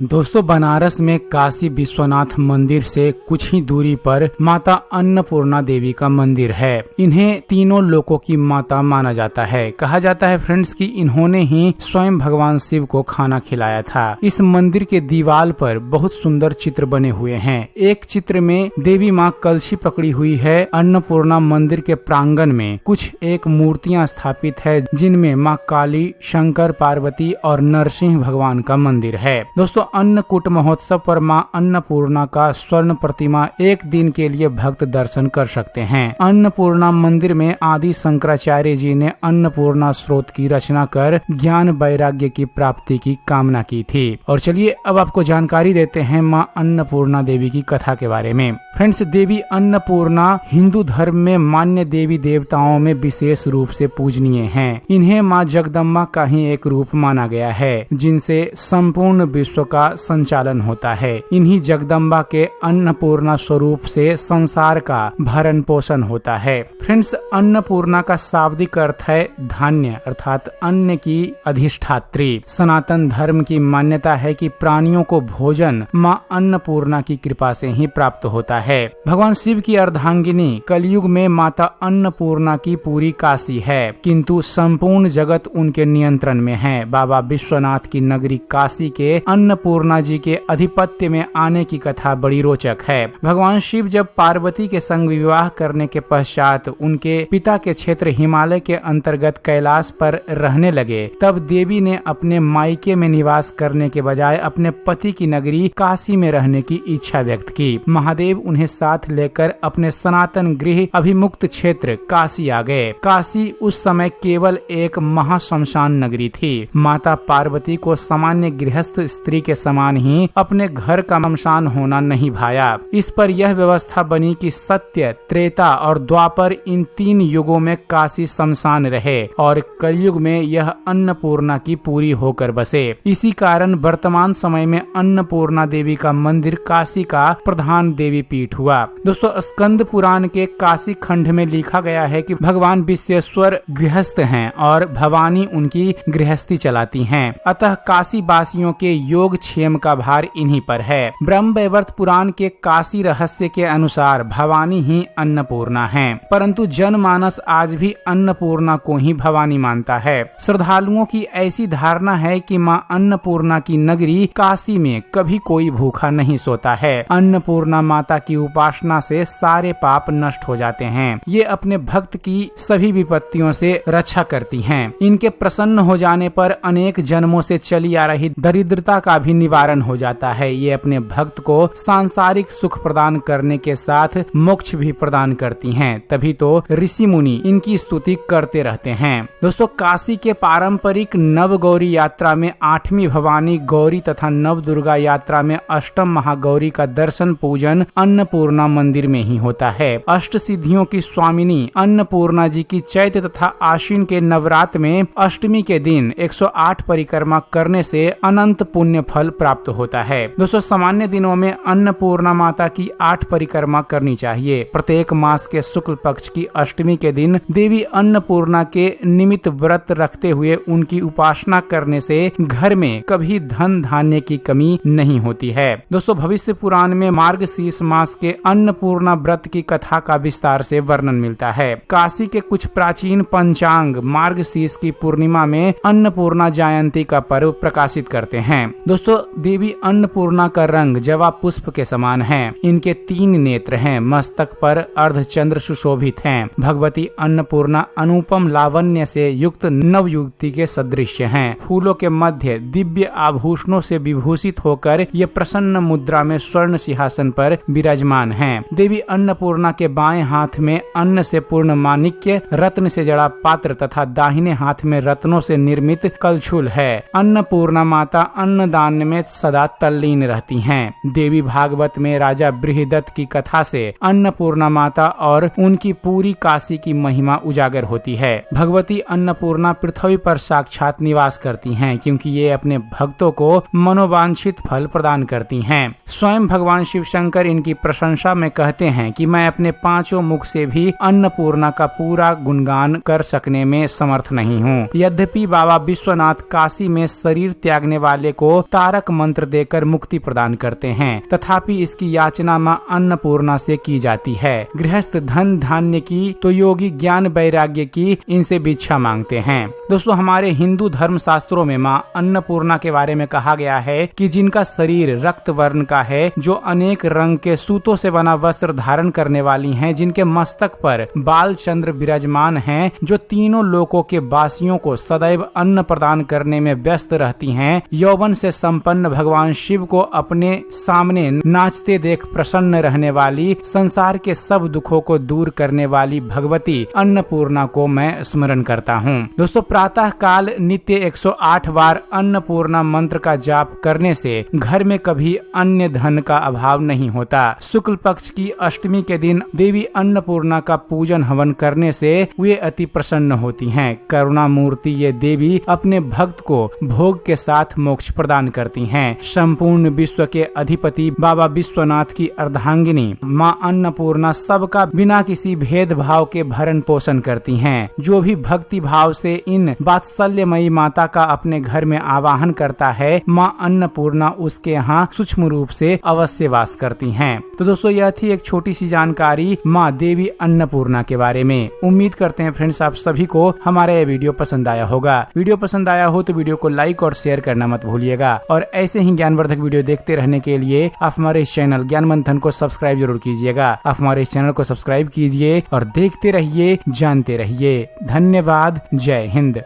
दोस्तों, बनारस में काशी विश्वनाथ मंदिर से कुछ ही दूरी पर माता अन्नपूर्णा देवी का मंदिर है। इन्हें तीनों लोकों की माता माना जाता है। कहा जाता है फ्रेंड्स कि इन्होंने ही स्वयं भगवान शिव को खाना खिलाया था। इस मंदिर के दीवार पर बहुत सुंदर चित्र बने हुए हैं। एक चित्र में देवी माँ कलशी पकड़ी हुई है। अन्नपूर्णा मंदिर के प्रांगण में कुछ एक मूर्तियाँ स्थापित है, जिनमें माँ काली, शंकर, पार्वती और नरसिंह भगवान का मंदिर है। दोस्तों, अन्नकूट महोत्सव पर मां अन्नपूर्णा का स्वर्ण प्रतिमा एक दिन के लिए भक्त दर्शन कर सकते हैं। अन्नपूर्णा मंदिर में आदि शंकराचार्य जी ने अन्नपूर्णा स्रोत की रचना कर ज्ञान वैराग्य की प्राप्ति की कामना की थी। और चलिए अब आपको जानकारी देते हैं मां अन्नपूर्णा देवी की कथा के बारे में। फ्रेंड्स, देवी अन्नपूर्णा हिंदू धर्म में मान्य देवी देवताओं में विशेष रूप से पूजनीय हैं। इन्हें मां जगदम्बा का ही एक रूप माना गया है, जिनसे संपूर्ण विश्व का संचालन होता है। इन्हीं जगदम्बा के अन्नपूर्णा स्वरूप से संसार का भरण पोषण होता है। फ्रेंड्स, अन्नपूर्णा का शाब्दिक अर्थ है धान्य, अर्थात अन्न की अधिष्ठात्री। सनातन धर्म की मान्यता है कि प्राणियों को भोजन मां अन्नपूर्णा की कृपा से ही प्राप्त होता है। भगवान शिव की अर्धांगिनी कलयुग में माता अन्नपूर्णा की पूरी काशी है, किंतु संपूर्ण जगत उनके नियंत्रण में है। बाबा विश्वनाथ की नगरी काशी के अन्नपूर्णा जी के अधिपत्य में आने की कथा बड़ी रोचक है। भगवान शिव जब पार्वती के संग विवाह करने के पश्चात उनके पिता के क्षेत्र हिमालय के अंतर्गत कैलाश पर रहने लगे, तब देवी ने अपने मायके में निवास करने के बजाय अपने पति की नगरी काशी में रहने की इच्छा व्यक्त की। महादेव उन्हें साथ लेकर अपने सनातन गृह अभिमुक्त क्षेत्र काशी आ गए। काशी उस समय केवल एक महाशमशान नगरी थी। माता पार्वती को सामान्य गृहस्थ स्त्री के समान ही अपने घर का शमशान होना नहीं भाया। इस पर यह व्यवस्था बनी कि सत्य, त्रेता और द्वापर इन तीन युगों में काशी शमशान रहे और कलयुग में यह अन्नपूर्णा की पूरी होकर बसे। इसी कारण वर्तमान समय में अन्नपूर्णा देवी का मंदिर काशी का प्रधान देवी पीठ हुआ। दोस्तों, स्कंद पुराण के काशी खंड में लिखा गया है कि भगवान विश्वेश्वर गृहस्थ हैं और भवानी उनकी गृहस्थी चलाती हैं। अतः काशी वासियों के योग क्षेम का भार इन्हीं पर है। ब्रह्मवैवर्त पुराण के काशी रहस्य के अनुसार भवानी ही अन्नपूर्णा हैं, परंतु जनमानस आज भी अन्नपूर्णा को ही भवानी मानता है। श्रद्धालुओं की ऐसी धारणा है कि मां अन्नपूर्णा की नगरी काशी में कभी कोई भूखा नहीं सोता है। अन्नपूर्णा माता की उपासना से सारे पाप नष्ट हो जाते हैं। ये अपने भक्त की सभी विपत्तियों से रक्षा करती हैं। इनके प्रसन्न हो जाने पर अनेक जन्मों से चली आ रही दरिद्रता का भी निवारण हो जाता है। ये अपने भक्त को सांसारिक सुख प्रदान करने के साथ मोक्ष भी प्रदान करती हैं। तभी तो ऋषि मुनि इनकी स्तुति करते रहते हैं। दोस्तों, काशी के पारंपरिक नव गौरी यात्रा में 8वीं भवानी गौरी तथा नव दुर्गा यात्रा में अष्टम महागौरी का दर्शन पूजन अन्नपूर्णा मंदिर में ही होता है। अष्ट सिद्धियों की स्वामिनी अन्नपूर्णा जी की चैत्र तथा आश्विन के नवरात्र में अष्टमी के दिन 108 परिक्रमा करने से अनंत पुण्य फल प्राप्त होता है। दोस्तों, सामान्य दिनों में अन्नपूर्णा माता की 8 परिक्रमा करनी चाहिए। प्रत्येक मास के शुक्ल पक्ष की अष्टमी के दिन देवी अन्नपूर्णा के निमित्त व्रत रखते हुए उनकी उपासना करने से घर में कभी धन धान्य की कमी नहीं होती है। दोस्तों, भविष्य पुराण में मार्गशीर्ष मास के अन्नपूर्णा व्रत की कथा का विस्तार से वर्णन मिलता है। काशी के कुछ प्राचीन पंचांग मार्गशीर्ष की पूर्णिमा में अन्नपूर्णा जयंती का पर्व प्रकाशित करते हैं। दोस्तों, देवी अन्नपूर्णा का रंग जवा पुष्प के समान है। इनके 3 नेत्र हैं। मस्तक पर अर्धचंद्र सुशोभित हैं। भगवती अन्नपूर्णा अनुपम लावण्य से युक्त नवयुवती के सदृश हैं। फूलों के मध्य दिव्य आभूषणों से विभूषित होकर ये प्रसन्न मुद्रा में स्वर्ण सिंहासन पर विराजमान हैं। देवी अन्नपूर्णा के बाएं हाथ में अन्न से पूर्ण माणिक्य रत्न से जड़ा पात्र तथा दाहिने हाथ में रत्नों से निर्मित कलछुल है। अन्नपूर्णा माता अन्नदान में सदा तल्लीन रहती हैं। देवी भागवत में राजा बृहदत्त की कथा से अन्नपूर्णा माता और उनकी पूरी काशी की महिमा उजागर होती है। भगवती अन्नपूर्णा पृथ्वी पर साक्षात निवास करती हैं, क्योंकि ये अपने भक्तों को मनोवांछित फल प्रदान करती हैं। स्वयं भगवान शिव शंकर इनकी प्रशंसा में कहते हैं कि मैं अपने 5 मुख से भी अन्नपूर्णा का पूरा गुणगान कर सकने में समर्थ नहीं हूँ। यद्यपि बाबा विश्वनाथ काशी में शरीर त्यागने वाले को तारक मंत्र देकर मुक्ति प्रदान करते हैं, तथापि इसकी याचना मां अन्नपूर्णा से की जाती है। गृहस्थ धन धान्य की तो योगी ज्ञान वैराग्य की इनसे भिक्षा मांगते हैं। दोस्तों, हमारे हिंदू धर्म शास्त्रों में मां अन्नपूर्णा के बारे में कहा गया है कि जिनका शरीर रक्त वर्ण का है, जो अनेक रंग के सूतों से बना वस्त्र धारण करने वाली हैं, जिनके मस्तक पर बाल चंद्र विराजमान हैं, जो तीनों लोकों के वासियों को सदैव अन्न प्रदान करने में व्यस्त रहती हैं, यौवन से संपन्न भगवान शिव को अपने सामने नाचते देख प्रसन्न रहने वाली, संसार के सब दुखों को दूर करने वाली भगवती अन्नपूर्णा को मैं स्मरण करता हूँ। दोस्तों, प्रातः काल नित्य 108 बार अन्नपूर्णा मंत्र का जाप करने से घर में कभी अन्य धन का अभाव नहीं होता। शुक्ल पक्ष की अष्टमी के दिन देवी अन्नपूर्णा का पूजन हवन करने से वे अति प्रसन्न होती हैं। करुणा मूर्ति ये देवी अपने भक्त को भोग के साथ मोक्ष प्रदान करती हैं। संपूर्ण विश्व के अधिपति बाबा विश्वनाथ की अर्धांगिनी माँ अन्नपूर्णा सबका बिना किसी भेदभाव के भरण पोषण करती हैं। जो भी भक्ति भाव से इन वात्सल्यमयी माता का अपने घर में आवाहन करता है, माँ अन्नपूर्णा उसके यहाँ सूक्ष्म रूप से अवश्य वास करती हैं। तो दोस्तों, यह थी एक छोटी सी जानकारी माँ देवी अन्नपूर्णा के बारे में। उम्मीद करते हैं फ्रेंड्स आप सभी को हमारा यह वीडियो पसंद आया होगा। वीडियो पसंद आया हो तो वीडियो को लाइक और शेयर करना मत भूलिएगा, और ऐसे ही ज्ञानवर्धक वीडियो देखते रहने के लिए आप हमारे इस चैनल ज्ञान मंथन को सब्सक्राइब जरूर कीजिएगा। आप हमारे इस चैनल को सब्सक्राइब कीजिए और देखते रहिए, जानते रहिए। धन्यवाद। जय हिंद।